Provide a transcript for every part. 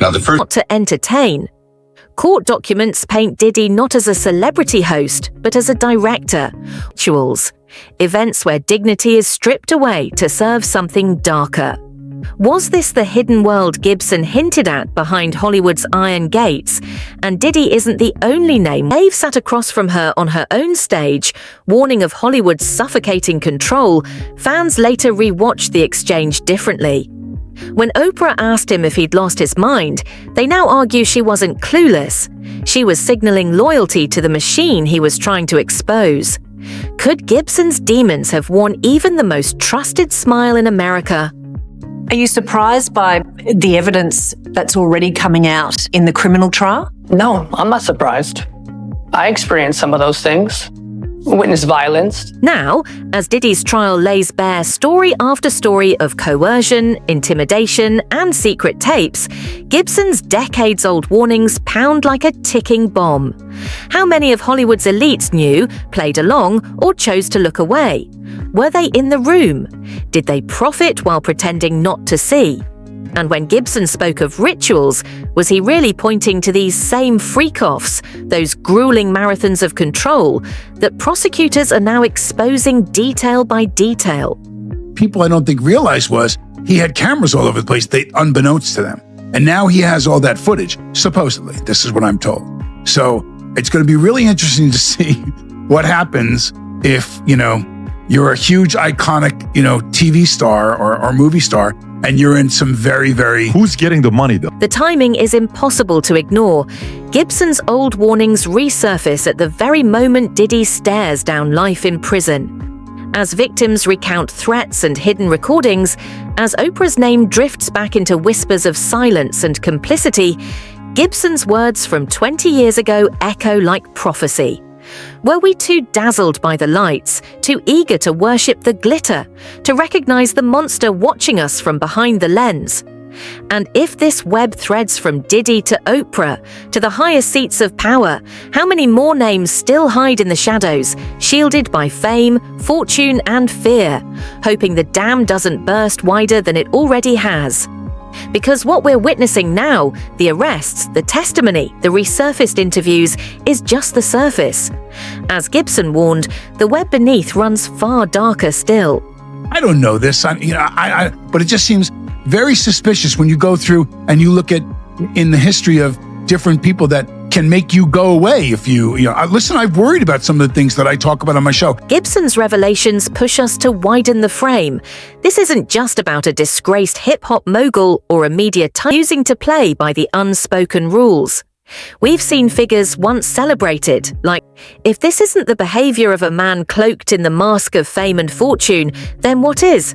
Now, the first not to entertain. Court documents paint Diddy not as a celebrity host, but as a director. Rituals, events where dignity is stripped away to serve something darker. Was this the hidden world Gibson hinted at behind Hollywood's iron gates? And Diddy isn't the only name. Dave sat across from her on her own stage, warning of Hollywood's suffocating control. Fans later rewatched the exchange differently. When Oprah asked him if he'd lost his mind, they now argue she wasn't clueless. She was signaling loyalty to the machine he was trying to expose. Could Gibson's demons have worn even the most trusted smile in America? Are you surprised by the evidence that's already coming out in the criminal trial? No, I'm not surprised. I experienced some of those things. Witnessed violence. Now, as Diddy's trial lays bare story after story of coercion, intimidation, and secret tapes, Gibson's decades-old warnings pound like a ticking bomb. How many of Hollywood's elites knew, played along, or chose to look away? Were they in the room? Did they profit while pretending not to see? And when Gibson spoke of rituals, was he really pointing to these same freak-offs, those grueling marathons of control that prosecutors are now exposing detail by detail? people I don't think realized was he had cameras all over the place, unbeknownst to them. And now he has all that footage, supposedly. This is what I'm told. So it's going to be really interesting to see what happens if, you're a huge, iconic, TV star or movie star, and you're in some very, very... Who's getting the money, though? The timing is impossible to ignore. Gibson's old warnings resurface at the very moment Diddy stares down life in prison. As victims recount threats and hidden recordings, as Oprah's name drifts back into whispers of silence and complicity, Gibson's words from 20 years ago echo like prophecy. Were we too dazzled by the lights, too eager to worship the glitter, to recognize the monster watching us from behind the lens? And if this web threads from Diddy to Oprah, to the highest seats of power, how many more names still hide in the shadows, shielded by fame, fortune, and fear, hoping the dam doesn't burst wider than it already has? Because what we're witnessing now, the arrests, the testimony, the resurfaced interviews, is just the surface. As Gibson warned, the web beneath runs far darker still. I don't know this, but it just seems very suspicious when you go through and you look at in the history of different people that can make you go away if listen, I've worried about some of the things that I talk about on my show. Gibson's revelations push us to widen the frame. This isn't just about a disgraced hip-hop mogul or a media tycoon choosing to play by the unspoken rules. We've seen figures once celebrated, like, if this isn't the behavior of a man cloaked in the mask of fame and fortune, then what is?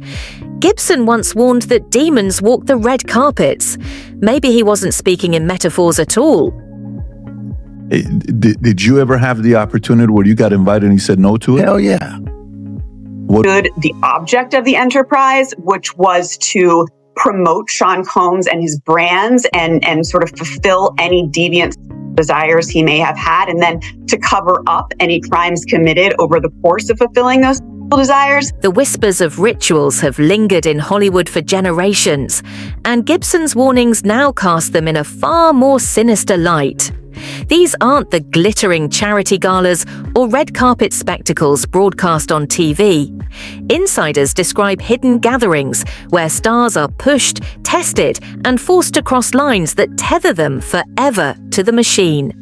Gibson once warned that demons walk the red carpets. Maybe he wasn't speaking in metaphors at all. Did you ever have the opportunity where you got invited and you said no to it? Hell yeah. The object of the enterprise, which was to promote Sean Combs and his brands and sort of fulfill any deviant desires he may have had, and then to cover up any crimes committed over the course of fulfilling those desires. The whispers of rituals have lingered in Hollywood for generations, and Gibson's warnings now cast them in a far more sinister light. These aren't the glittering charity galas or red carpet spectacles broadcast on TV. Insiders describe hidden gatherings where stars are pushed, tested, and forced to cross lines that tether them forever to the machine.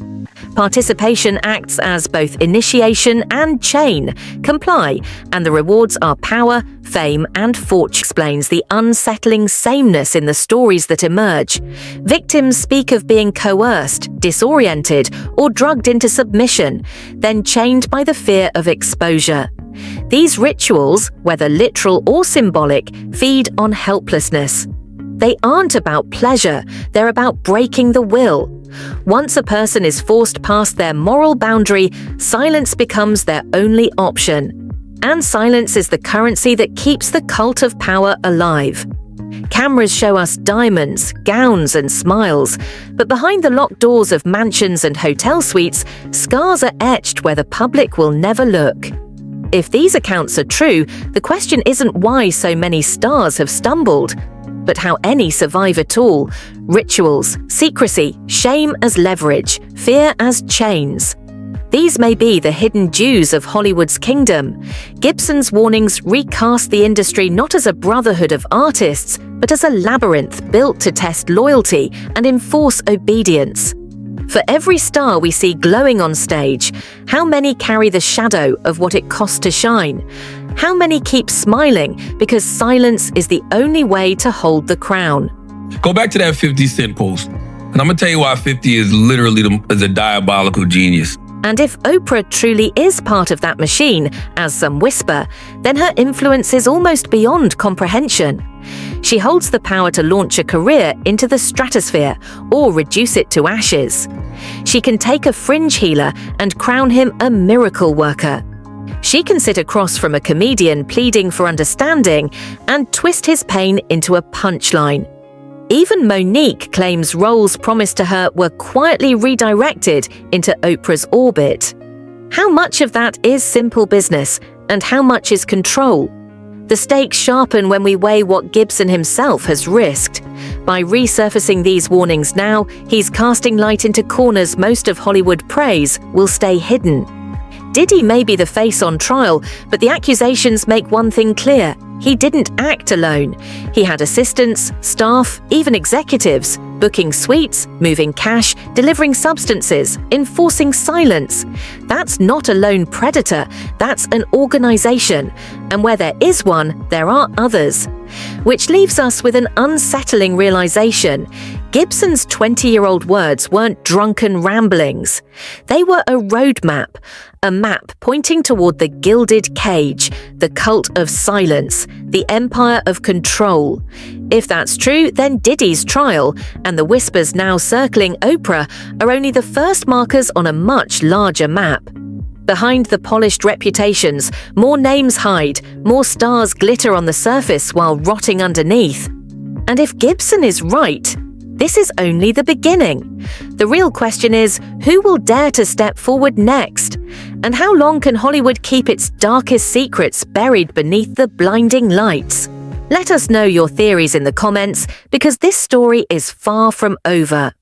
Participation acts as both initiation and chain. Comply, and the rewards are power, fame, and fortune. Explains the unsettling sameness in the stories that emerge. Victims speak of being coerced, disoriented, or drugged into submission, then chained by the fear of exposure. These rituals, whether literal or symbolic, feed on helplessness. They aren't about pleasure, they're about breaking the will. Once a person is forced past their moral boundary, silence becomes their only option. And silence is the currency that keeps the cult of power alive. Cameras show us diamonds, gowns, and smiles, but behind the locked doors of mansions and hotel suites, scars are etched where the public will never look. If these accounts are true, the question isn't why so many stars have stumbled. but how any survive at all. Rituals, secrecy, shame as leverage, fear as chains. These may be the hidden Jews of Hollywood's kingdom. Gibson's warnings recast the industry not as a brotherhood of artists, but as a labyrinth built to test loyalty and enforce obedience. For every star we see glowing on stage, how many carry the shadow of what it costs to shine? How many keep smiling because silence is the only way to hold the crown? Go back to that 50 Cent post, and I'm gonna tell you why 50 is literally is a diabolical genius. And if Oprah truly is part of that machine, as some whisper, then her influence is almost beyond comprehension. She holds the power to launch a career into the stratosphere or reduce it to ashes. She can take a fringe healer and crown him a miracle worker. She can sit across from a comedian pleading for understanding and twist his pain into a punchline. Even Monique claims roles promised to her were quietly redirected into Oprah's orbit. How much of that is simple business and how much is control? The stakes sharpen when we weigh what Gibson himself has risked. By resurfacing these warnings now, he's casting light into corners most of Hollywood praise will stay hidden. Diddy may be the face on trial, but the accusations make one thing clear. He didn't act alone. He had assistants, staff, even executives, booking suites, moving cash, delivering substances, enforcing silence. That's not a lone predator, that's an organization. And where there is one, there are others. Which leaves us with an unsettling realization. Gibson's 20-year-old words weren't drunken ramblings. They were a roadmap, a map pointing toward the gilded cage, the cult of silence, the empire of control. If that's true, then Diddy's trial and the whispers now circling Oprah are only the first markers on a much larger map. Behind the polished reputations, more names hide, more stars glitter on the surface while rotting underneath. And if Gibson is right, this is only the beginning. The real question is, who will dare to step forward next? And how long can Hollywood keep its darkest secrets buried beneath the blinding lights? Let us know your theories in the comments, because this story is far from over.